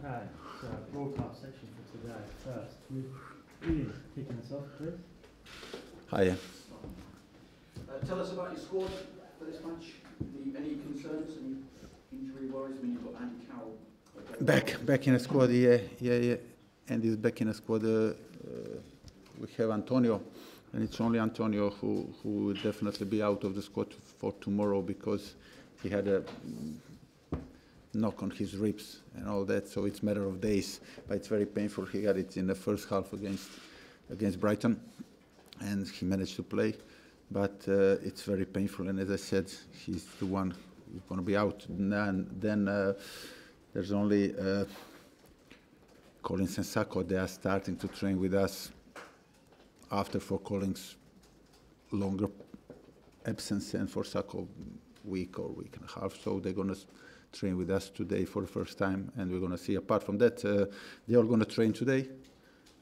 Okay, so broadcast section for today first. With Ian kicking us off, please. Hiya. Tell us about your squad for this match. Any concerns, any injury worries? I mean, you've got Andy Carroll. Back in the squad, yeah. Andy's back in the squad. We have Antonio, and it's only Antonio who will definitely be out of the squad for tomorrow because he had a knock on his ribs and all that, so it's a matter of days, but it's very painful. He got it in the first half against Brighton, and he managed to play, but it's very painful, and as I said, he's the one who's going to be out. And then there's only Collins and Sacco. They are starting to train with us after for Collins longer absence and for Sacco week or week and a half, so they're going to train with us today for the first time, and we're going to see. Apart from that, they're all going to train today,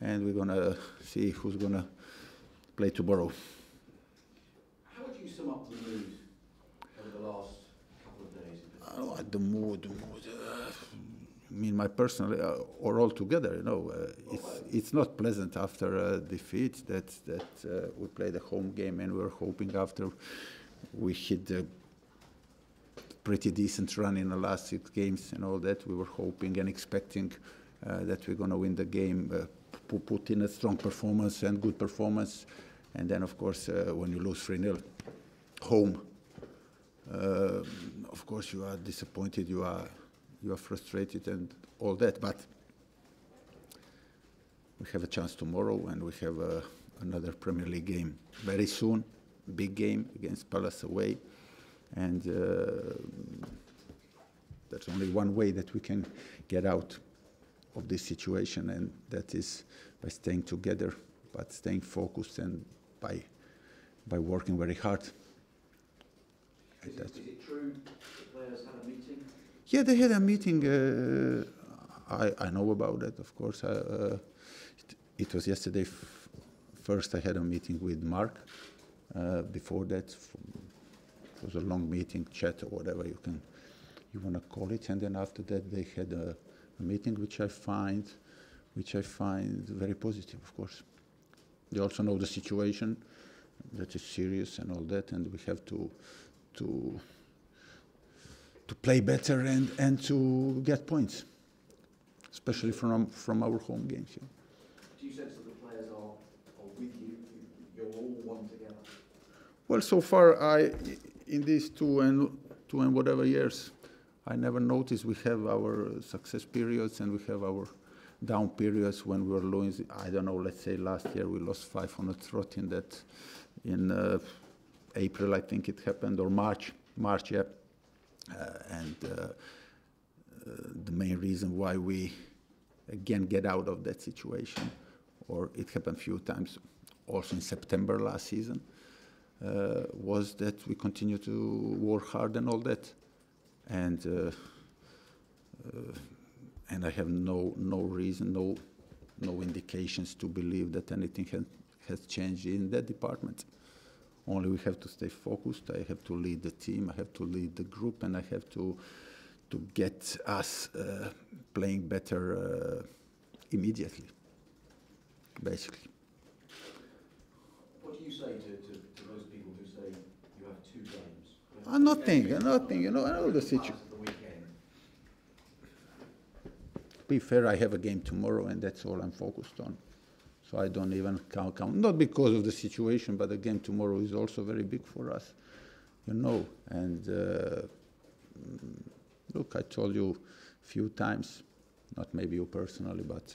and we're going to see who's going to play tomorrow. How would you sum up the mood over the last couple of days? The mood. I mean, my personal or all together, you know, it's not pleasant after a defeat that we played a home game, and we were hoping after we hit the pretty decent run in the last 6 games and all that. We were hoping and expecting that we're going to win the game, put in a strong performance and good performance. And then, of course, when you lose 3-0 home, of course, you are disappointed, you are frustrated and all that. But we have a chance tomorrow, and we have another Premier League game very soon, big game against Palace away. And there's only one way that we can get out of this situation, and that is by staying together, but staying focused, and by working very hard. Is it true the players had a meeting? Yeah, they had a meeting. I know about that, of course. It was yesterday. First, I had a meeting with Mark. Before that, it was a long meeting, chat, or whatever you want to call it. And then after that, they had a meeting, which I find very positive, of course. They also know the situation, that is serious and all that, and we have to play better and to get points, especially from our home games. Yeah. Do you sense that the players are with you? You're all one together? Well, so far, in these two and whatever years, I never noticed. We have our success periods and we have our down periods when we were losing. I don't know, let's say last year we lost 5 on a trot in April, I think it happened, or March, yeah. And the main reason why we again get out of that situation, or it happened a few times also in September last season, was that we continue to work hard and all that, and I have no reason, no indications to believe that anything has changed in that department. Only we have to stay focused. I have to lead the team. I have to lead the group, and I have to get us playing better immediately, basically. What do you say to those people who say you have 2 games? Nothing. You know, I know the situation. To be fair, I have a game tomorrow, and that's all I'm focused on. So I don't even count. Not because of the situation, but the game tomorrow is also very big for us, you know. And look, I told you a few times, not maybe you personally, but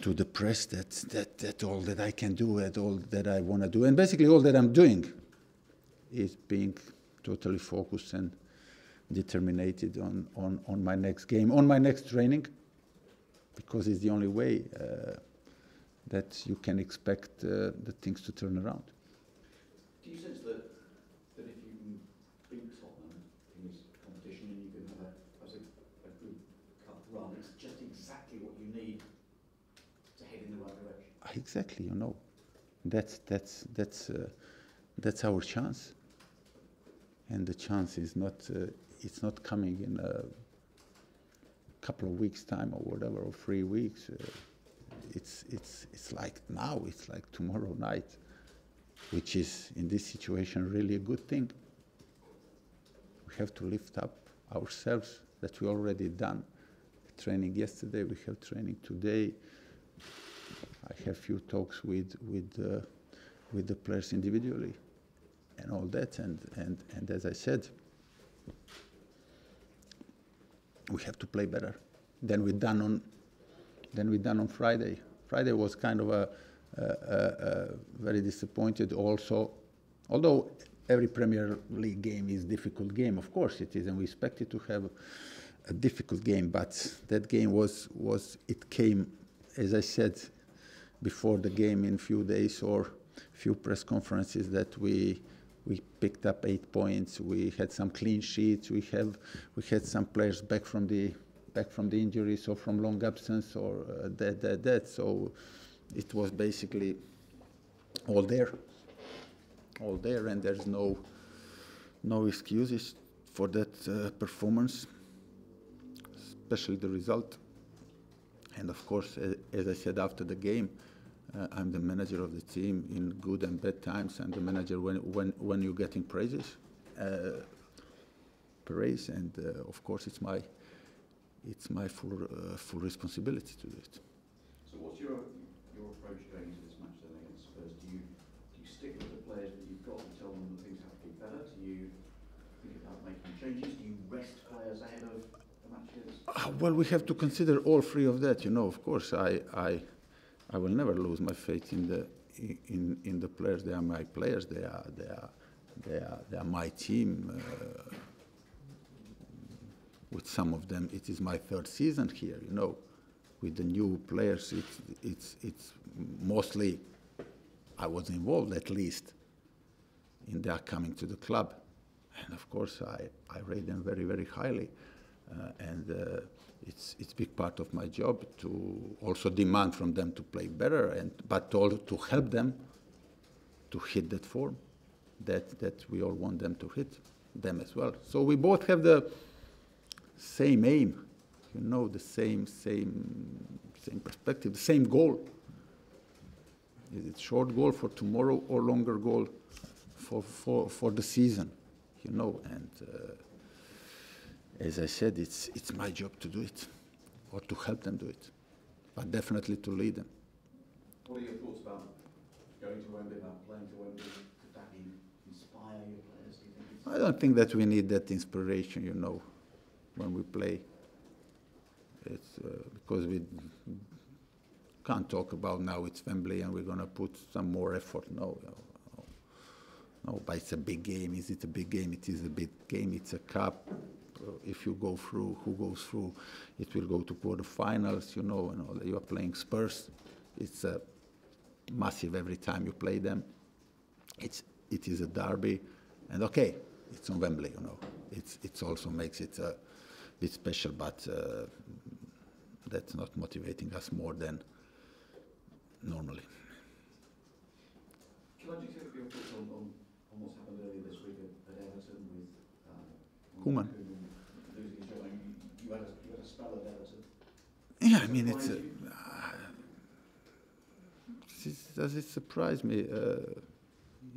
to the press that all that I can do, and all that I want to do, and basically all that I'm doing is being totally focused and determined on my next game, on my next training, because it's the only way that you can expect the things to turn around. Do you sense that if you can beat Tottenham in this competition and you can have a good cup run, it's just exactly what you need to head in the right direction? Exactly, you know, that's our chance, and the chance is not it's not coming in couple of weeks' time or whatever, or 3 weeks. It's like now, it's like tomorrow night, which is in this situation really a good thing. We have to lift up ourselves, that we already done. Training yesterday, we have training today. I have few talks with the players individually and all that, and as I said, we have to play better than we done on Friday. Friday was kind of a very disappointed also, although every Premier League game is a difficult game, of course it is, and we expected to have a difficult game, but that game it came, as I said before the game, in few days or few press conferences, that we picked up 8 points. We had some clean sheets. We had some players back from the injuries or from long absence or that. So it was basically all there, and there's no excuses for that performance, especially the result. And of course, as I said after the game, I'm the manager of the team in good and bad times. I'm the manager when you're getting praise, and of course it's my full responsibility to do it. So what's your approach going into this match then against Spurs? Do you stick with the players that you've got and tell them that things have to be better? Do you think about making changes? Do you rest players ahead of the matches? Well, we have to consider all three of that. Of course, I will never lose my faith in the players. They are my players. They are my team. With some of them, it is my third season here. With the new players, it's mostly I was involved, at least in their coming to the club, and of course I rate them very, very highly, and it's a big part of my job to also demand from them to play better, but also to help them to hit that form that we all want them to hit, them as well. So we both have the same aim, the same perspective, the same goal. Is it short goal for tomorrow or longer goal for the season? And as I said, it's my job to do it, or to help them do it, but definitely to lead them. What are your thoughts about going to Wembley, about playing to Wembley? Could that inspire your players, do you think? I don't think that we need that inspiration, when we play. It's because we can't talk about now it's Wembley and we're going to put some more effort. No, but it's a big game. Is it a big game? It is a big game. It's a cup. If you go through, who goes through? It will go to quarterfinals, and all that. You are playing Spurs. It's massive every time you play them. It is a derby, and okay, it's on Wembley, It also makes it a bit special, but that's not motivating us more than normally. Can I just get your thoughts on what's happened earlier this week at Everton with Koeman losing his job? You had a spell at Everton. Yeah, I mean, does it surprise me?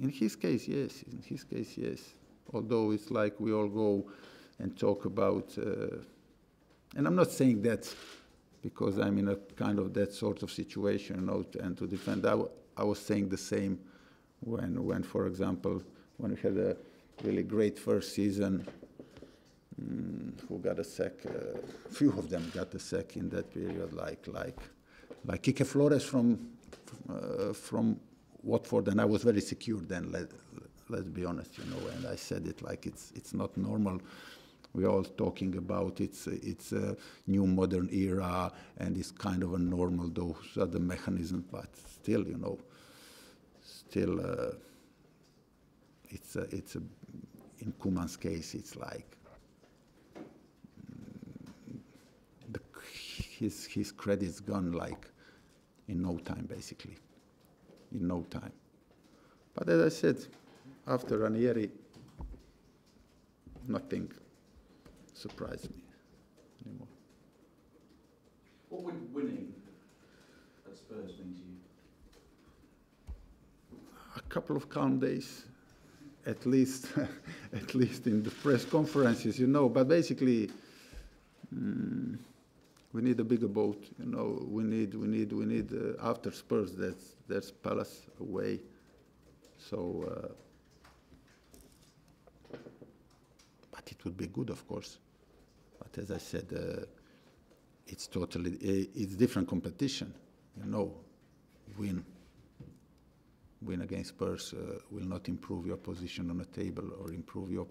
In his case, yes. In his case, yes. Although it's like we all go and talk about, and I'm not saying that because I'm in a kind of that sort of situation, and to defend. I was saying the same when, for example, when we had a really great first season, who got a sack? Few of them got a sack in that period, like Kike Flores from Watford, and I was very secure then. Let's be honest, and I said it like it's not normal. We're all talking about it's a new modern era, and it's kind of a normal. Those are the mechanisms, but still, it's a in Koeman's case, it's like his credit's gone like in no time, basically, in no time. But as I said, after Ranieri, nothing surprised me anymore. What would winning at Spurs mean to you? A couple of calm days, at least, at least in the press conferences, you know. But basically, we need a bigger boat, you know. We need after Spurs. That's Palace away. So, but it would be good, of course. But as I said, it's it's different competition, you know. Win against Spurs will not improve your position on the table or improve your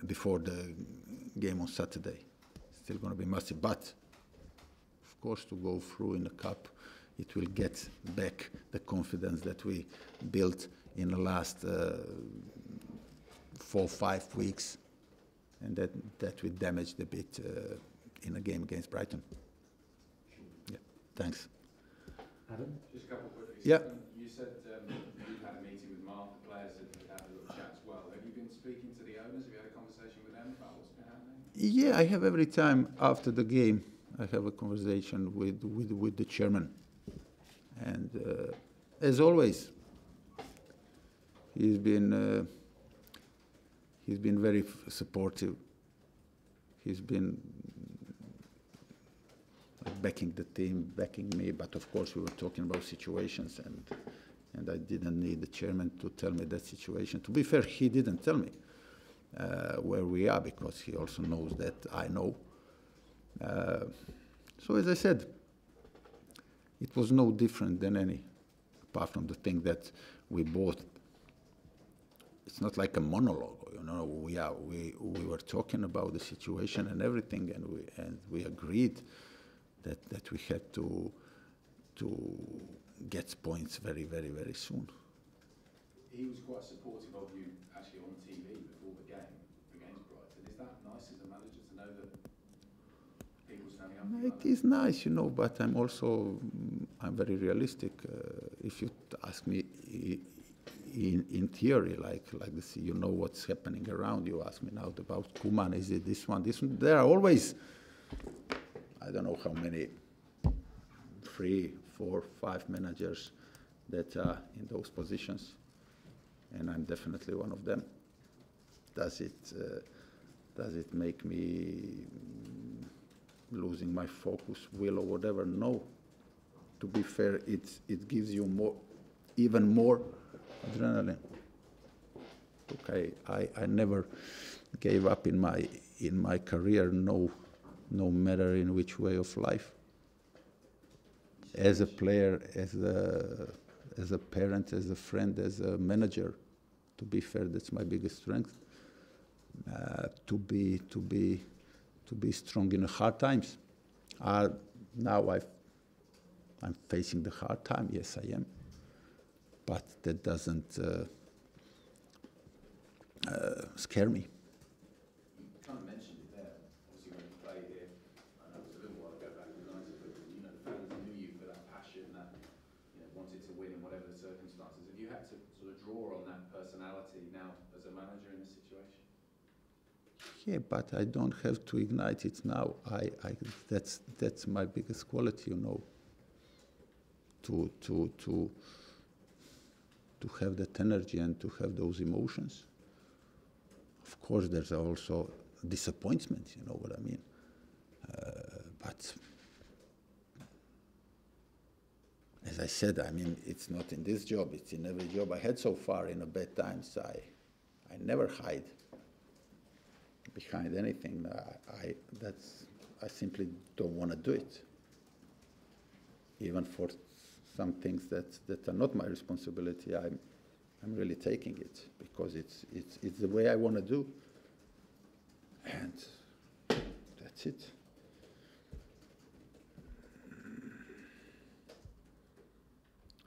before the game on Saturday. Still going to be massive, but of course to go through in the cup, it will get back the confidence that we built in the last 4 or 5 weeks, and that we damaged a bit in a game against Brighton. Yeah, thanks. Adam? Just a couple quickly. Yeah. You said you've had a meeting with Mark, the players had a little chat as well. Have you been speaking to the owners? Have you had a conversation with them about what's been happening? Yeah, I have every time after the game, I have a conversation with the chairman. And as always, he's been very supportive. He's been backing the team, backing me, but of course we were talking about situations, and I didn't need the chairman to tell me that situation. To be fair, he didn't tell me where we are, because he also knows that I know. So as I said, it was no different than any, apart from the thing that we both, it's not like a monologue, you know. We were talking about the situation and everything, and we agreed that we had to get points very, very, very soon. He was quite supportive of you actually on TV before the game against Brighton. Is that nice as a manager to know that people standing up for you? It is nice, you know, but I'm very realistic. If you ask me in theory, like this, you know what's happening around you. Ask me now about Koeman. Is it this one? This one? There are always, I don't know how many, 3, 4, 5 managers that are in those positions, and I'm definitely one of them. Does it make me losing my focus, will, or whatever? No. To be fair, it gives you even more adrenaline. Okay, I never gave up in my career, no matter in which way of life. As a player, as a parent, as a friend, as a manager, to be fair, that's my biggest strength. To be strong in the hard times. Now I'm facing the hard time. Yes, I am. But that doesn't scare me. You kind of mentioned it there. Obviously, when you played here, I know it was a little while ago back in United, but you know the fans knew you for that passion, that wanted to win in whatever the circumstances. Have you had to sort of draw on that personality now as a manager in this situation? Yeah, but I don't have to ignite it now. That's my biggest quality, you know. To have that energy and to have those emotions. Of course, there's also disappointment, you know what I mean. But as I said, I mean, it's not in this job, it's in every job I had so far. In the bad times, I never hide behind anything. I simply don't want to do it. Even for some things that are not my responsibility, I'm really taking it because it's the way I want to do, and that's it.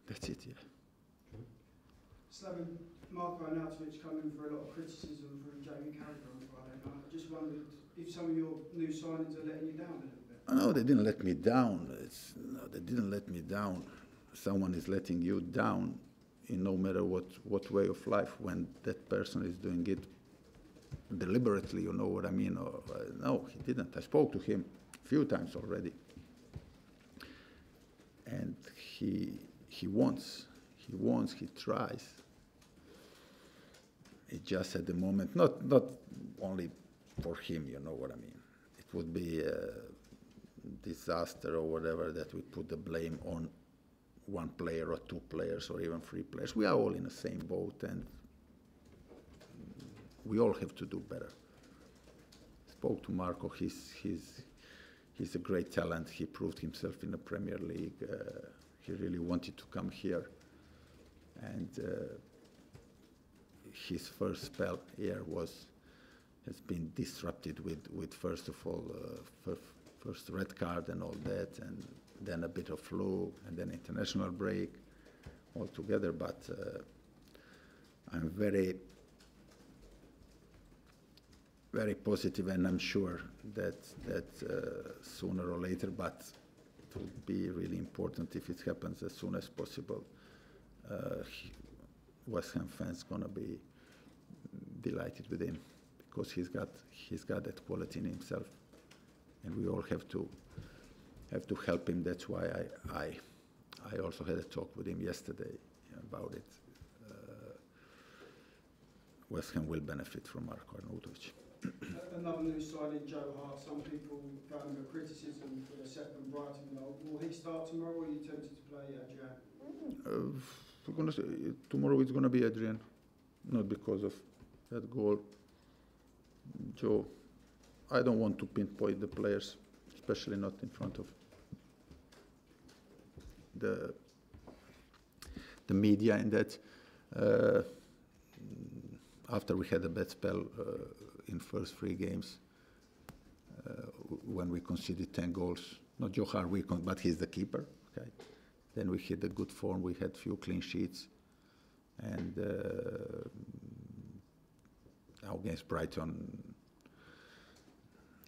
That's it, yeah. Slaven, Marco Arnautovic come in for a lot of criticism from Jamie Carragher on Friday night. I just wondered if some of your new signings are letting you down a little bit. No, they didn't let me down. They didn't let me down. Someone is letting you down in no matter what way of life when that person is doing it deliberately, you know what I mean? No, he didn't. I spoke to him. few times already. And he wants, he tries. It just at the moment, not only for him, you know what I mean. It would be a disaster or whatever that we put the blame on one player or two players or even three players. We are all in the same boat, and we all have to do better. Spoke to Marco. He's a great talent. He proved himself in the Premier League. He really wanted to come here, and his first spell here has been disrupted with first of all first red card and all that, and then a bit of flu, and then international break altogether. But I'm very, very positive, and I'm sure that sooner or later, but it would be really important if it happens as soon as possible. West Ham fans gonna be delighted with him, because he's got that quality in himself, and we all have to help him. That's why I also had a talk with him yesterday about it. West Ham will benefit from Marko Arnautovic. Another new signing, Joe Hart. Some people found him a criticism for the second Brighton goal. Will he start tomorrow, or are you tempted to play Adrian? We're gonna say, tomorrow it's going to be Adrian, not because of that goal. Joe, I don't want to pinpoint the players, especially not in front of the media, in that after we had a bad spell in first 3 games, when we conceded 10 goals, not Joe Hart, but he's the keeper, okay? Then we hit a good form. We had few clean sheets, and now against Brighton,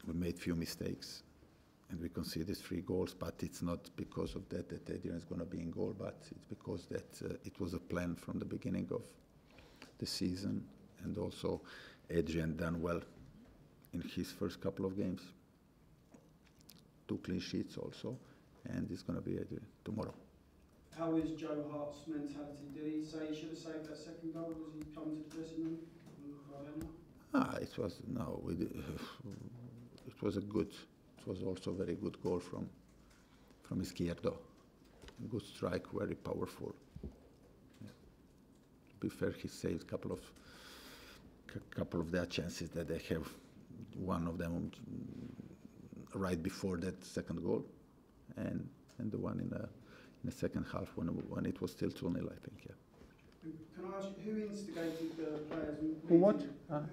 we made few mistakes, and we conceded 3 goals. But it's not because of that Adrian is going to be in goal, but it's because that it was a plan from the beginning of the season, and also Adrian done well in his first couple of games. 2 clean sheets also, and it's going to be Adrian tomorrow. How is Joe Hart's mentality? Did he say he should have saved that second goal? Does he come to the dressing room? It was no. It was a good. It was also a very good goal from Izquierdo. Good strike, very powerful. Yeah. To be fair, he saved a couple of their chances that they have. One of them right before that second goal, and the one in the second half when it was still 2-0, I think. Yeah. Can I ask you, who instigated the players' meeting? Who what?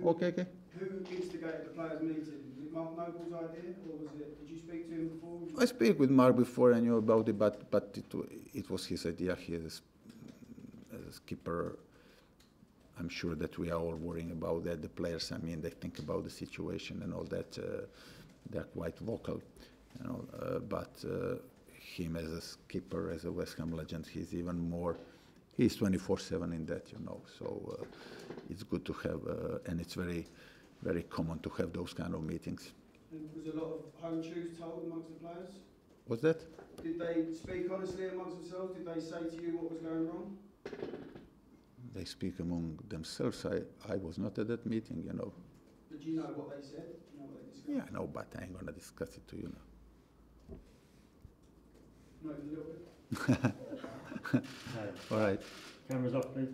Okay. Who instigated the players' meeting? Was it Mark Noble's idea, or did you speak to him before? I speak with Mark before. I knew about it, but it was his idea. He as skipper. I'm sure that we are all worrying about that. The players, I mean, they think about the situation and all that. They're quite vocal, you know. But him as a skipper, as a West Ham legend, he's even more. He's 24/7 in that, you know. So it's good to have, and it's very, very common to have those kind of meetings. And was a lot of home truths told amongst the players? What's that? Did they speak honestly amongst themselves? Did they say to you what was going wrong? They speak among themselves. I was not at that meeting, you know. Did you know what they said? Do you know what they discussed? Yeah, I know, but I ain't gonna discuss it to you now. Not even a little bit. All right. Cameras off, please.